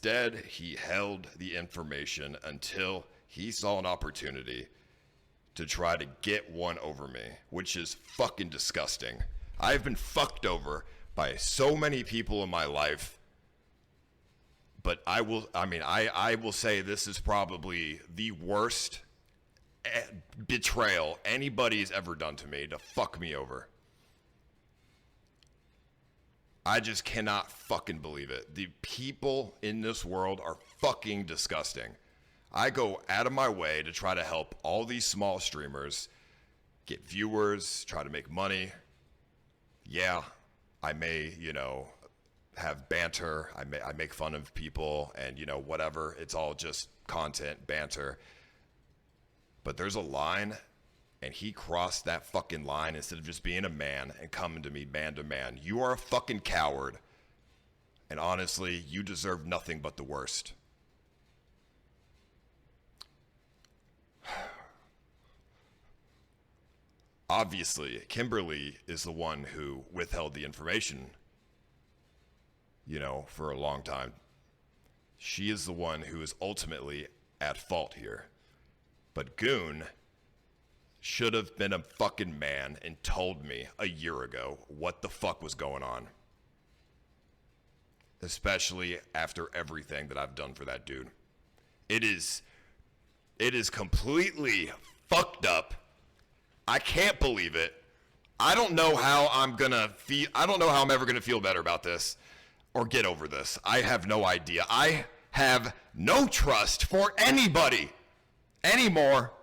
Instead, he held the information until he saw an opportunity to try to get one over me, which is fucking disgusting. I've been fucked over by so many people in my life, but I will say this is probably the worst betrayal anybody's ever done to me, to fuck me over. I just cannot fucking believe it. The people in this world are fucking disgusting. I go out of my way to try to help all these small streamers get viewers, try to make money. Yeah, I may, have banter. I make fun of people and, whatever. It's all just content, banter. But there's a line, and he crossed that fucking line instead of just being a man and coming to me man to man. You are a fucking coward. And honestly, you deserve nothing but the worst. Obviously, Kimberly is the one who withheld the information, for a long time. She is the one who is ultimately at fault here. But Goon should have been a fucking man and told me a year ago what the fuck was going on. Especially after everything that I've done for that dude. It is completely fucked up. I can't believe it. I don't know how I'm gonna feel. I don't know how I'm ever gonna feel better about this or get over this. I have no idea. I have no trust for anybody anymore.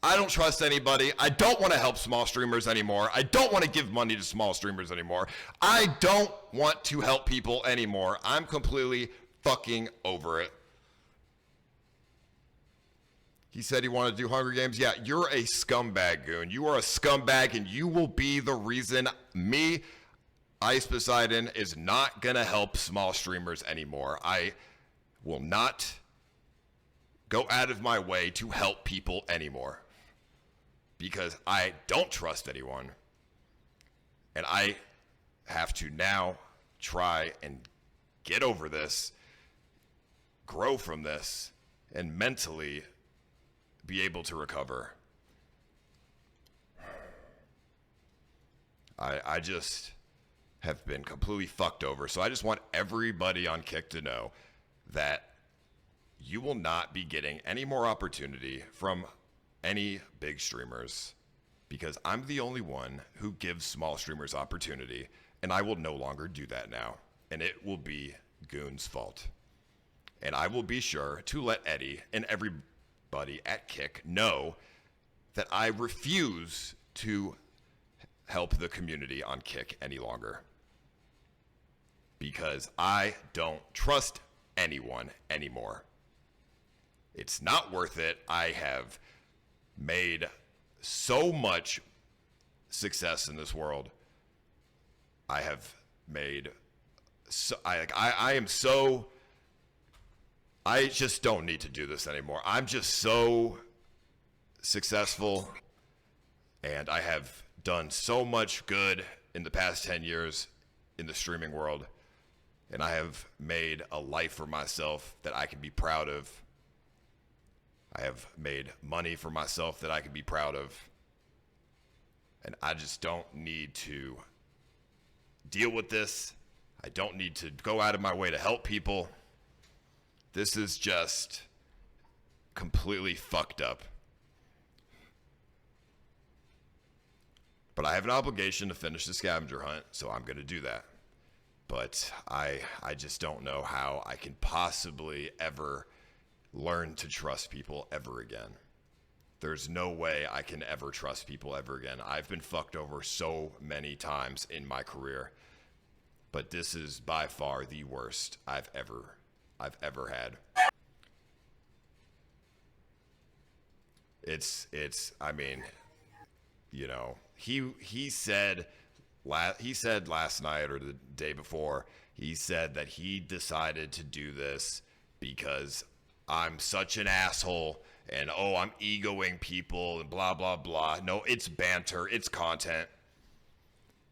I don't trust anybody. I don't want to help small streamers anymore. I don't want to give money to small streamers anymore. I don't want to help people anymore. I'm completely fucking over it. He said he wanted to do Hunger Games. Yeah, you're a scumbag, Goon. You are a scumbag, and you will be the reason Ice Poseidon, is not going to help small streamers anymore. I will not go out of my way to help people anymore because I don't trust anyone. And I have to now try and get over this, grow from this, and mentally be able to recover. I just have been completely fucked over. So I just want everybody on Kick to know that you will not be getting any more opportunity from any big streamers because I'm the only one who gives small streamers opportunity, and I will no longer do that now. And it will be Goon's fault. And I will be sure to let Eddie and everybody at Kick know that I refuse to help the community on Kick any longer. Because I don't trust anyone anymore. It's not worth it. I have made so much success in this world. I have made so I am so I just don't need to do this anymore. I'm just so successful, and I have done so much good in the past 10 years in the streaming world. And I have made a life for myself that I can be proud of. I have made money for myself that I can be proud of. And I just don't need to deal with this. I don't need to go out of my way to help people. This is just completely fucked up. But I have an obligation to finish the scavenger hunt, so I'm going to do that. But I just don't know how I can possibly ever learn to trust people ever again. There's no way I can ever trust people ever again. I've been fucked over so many times in my career, but this is by far the worst I've ever had. I mean, he said last night or the day before, he said that he decided to do this because I'm such an asshole and I'm egoing people and blah blah blah. No, it's banter, it's content.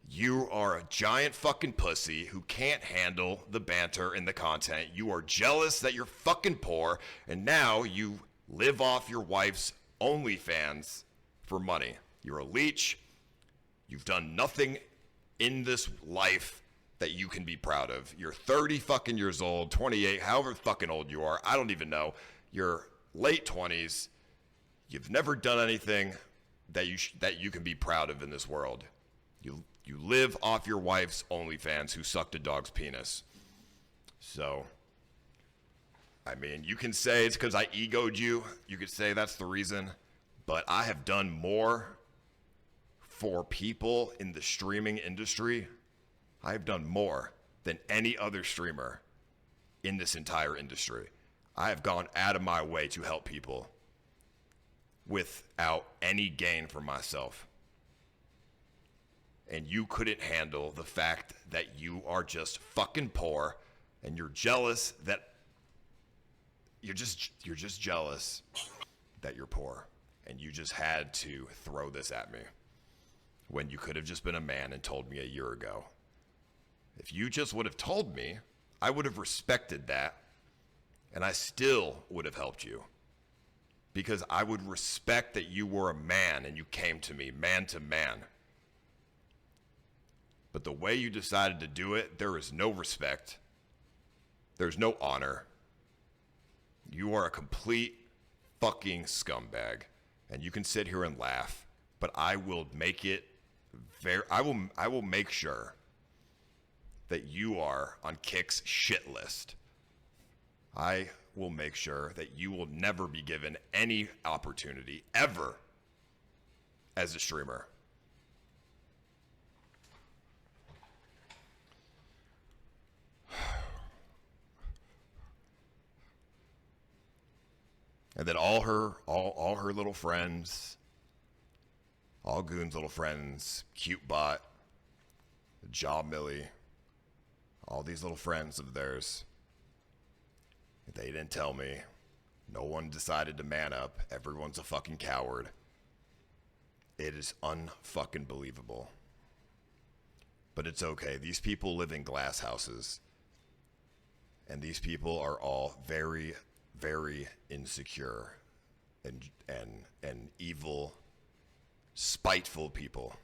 You are a giant fucking pussy who can't handle the banter and the content. You are jealous that you're fucking poor, and now you live off your wife's OnlyFans for money. You're a leech. You've done nothing in this life that you can be proud of. You're 30 fucking years old, 28, however fucking old you are. I don't even know. You're late 20s. You've never done anything that you can be proud of in this world. You live off your wife's OnlyFans who sucked a dog's penis. So, I mean, you can say it's because I egoed you. You could say that's the reason. But I have done more for people in the streaming industry. I have done more than any other streamer in this entire industry. I have gone out of my way to help people without any gain for myself. And you couldn't handle the fact that you are just fucking poor, and you're jealous that you're just jealous that you're poor, and you just had to throw this at me when you could have just been a man and told me a year ago. If you just would have told me, I would have respected that, and I still would have helped you, because I would respect that you were a man and you came to me man to man. But the way you decided to do it, there is no respect. There's no honor. You are a complete fucking scumbag. And you can sit here and laugh, but I will make it I will make sure that you are on Kick's shit list. I will make sure that you will never be given any opportunity ever as a streamer. And then all her little friends, all Goon's little friends, Cute Bot, Jaw Millie, all these little friends of theirs, they didn't tell me. No one decided to man up. Everyone's a fucking coward. It is unfucking believable. But it's okay. These people live in glass houses. And these people are all very, very insecure and evil, spiteful people.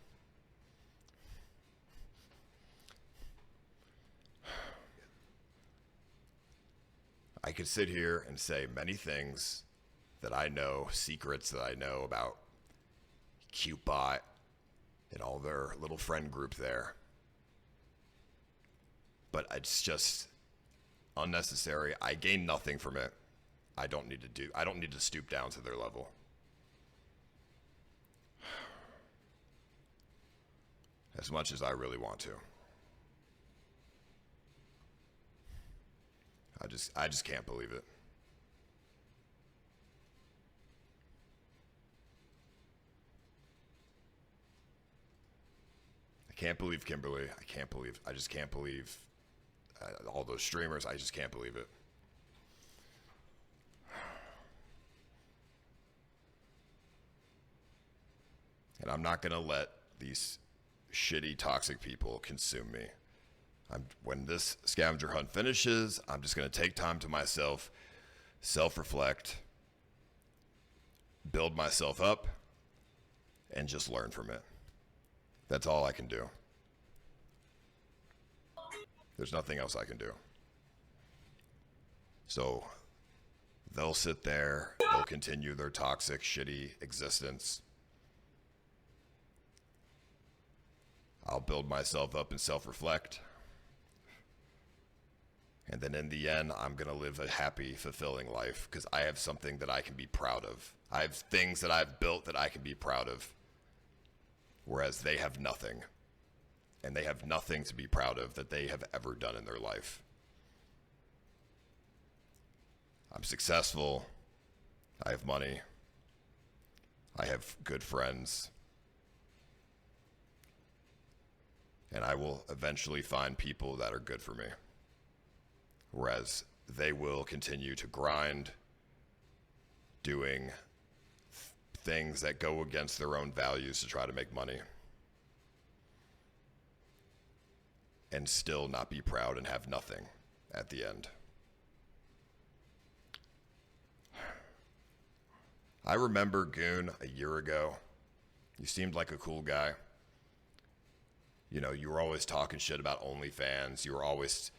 I could sit here and say many things that I know, secrets that I know about CuteBot and all their little friend group there. But it's just unnecessary. I gain nothing from it. I don't need to stoop down to their level. As much as I really want to. I just can't believe it. I can't believe Kimberly. I just can't believe all those streamers. I just can't believe it. And I'm not going to let these shitty, toxic people consume me. When this scavenger hunt finishes, I'm just going to take time to myself, self-reflect, build myself up, and just learn from it. That's all I can do. There's nothing else I can do. So they'll sit there, they'll continue their toxic, shitty existence. I'll build myself up and self-reflect. And then in the end, I'm going to live a happy, fulfilling life because I have something that I can be proud of. I have things that I've built that I can be proud of. Whereas they have nothing. And they have nothing to be proud of that they have ever done in their life. I'm successful. I have money. I have good friends. And I will eventually find people that are good for me. Whereas they will continue to grind, doing things that go against their own values to try to make money. and still not be proud and have nothing at the end. I remember Goon a year ago. You seemed like a cool guy. You know, you were always talking shit about OnlyFans. You were always,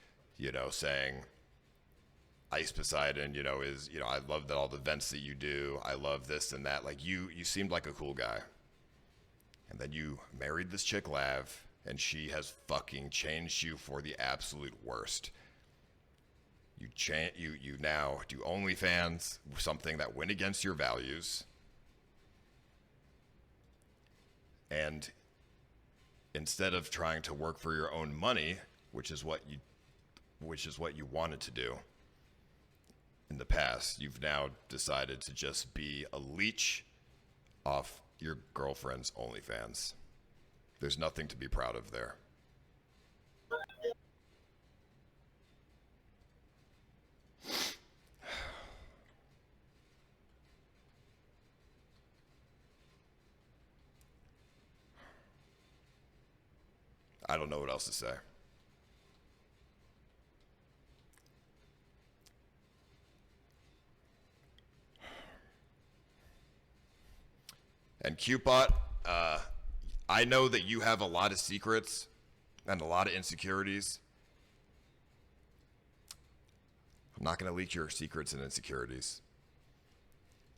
saying Ice Poseidon, I love that all the events that you do. I love this and that. Like, you seemed like a cool guy. And then you married this chick, Lav, and she has fucking changed you for the absolute worst. You now do OnlyFans, something that went against your values. And instead of trying to work for your own money, which is what you wanted to do in the past, you've now decided to just be a leech off your girlfriend's OnlyFans. There's nothing to be proud of there. I don't know what else to say. And Cupot, I know that you have a lot of secrets and a lot of insecurities. I'm not going to leak your secrets and insecurities.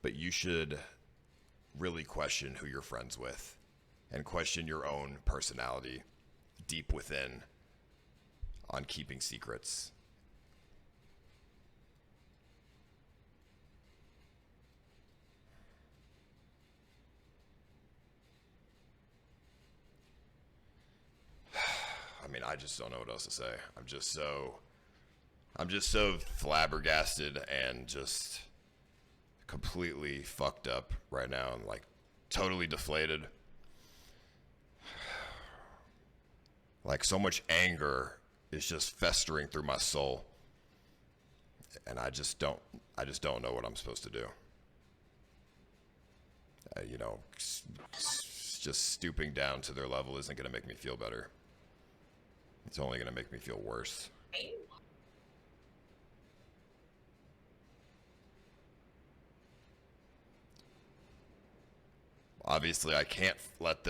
But you should really question who you're friends with and question your own personality deep within on keeping secrets. I mean, I just don't know what else to say. I'm just so flabbergasted and just completely fucked up right now and like totally deflated. Like, so much anger is just festering through my soul. And I just don't know what I'm supposed to do. Just stooping down to their level isn't going to make me feel better. It's only going to make me feel worse. Obviously, I can't let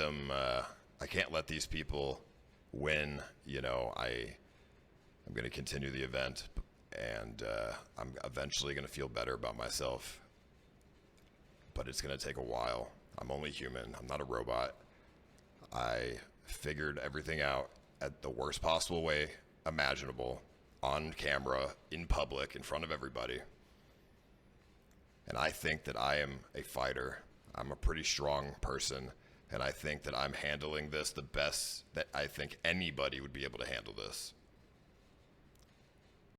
these people win. I'm going to continue the event, and I'm eventually going to feel better about myself. But it's going to take a while. I'm only human. I'm not a robot. I figured everything out at the worst possible way imaginable, on camera, in public, in front of everybody. And I think that I am a fighter. I'm a pretty strong person, and I think that I'm handling this the best that I think anybody would be able to handle this.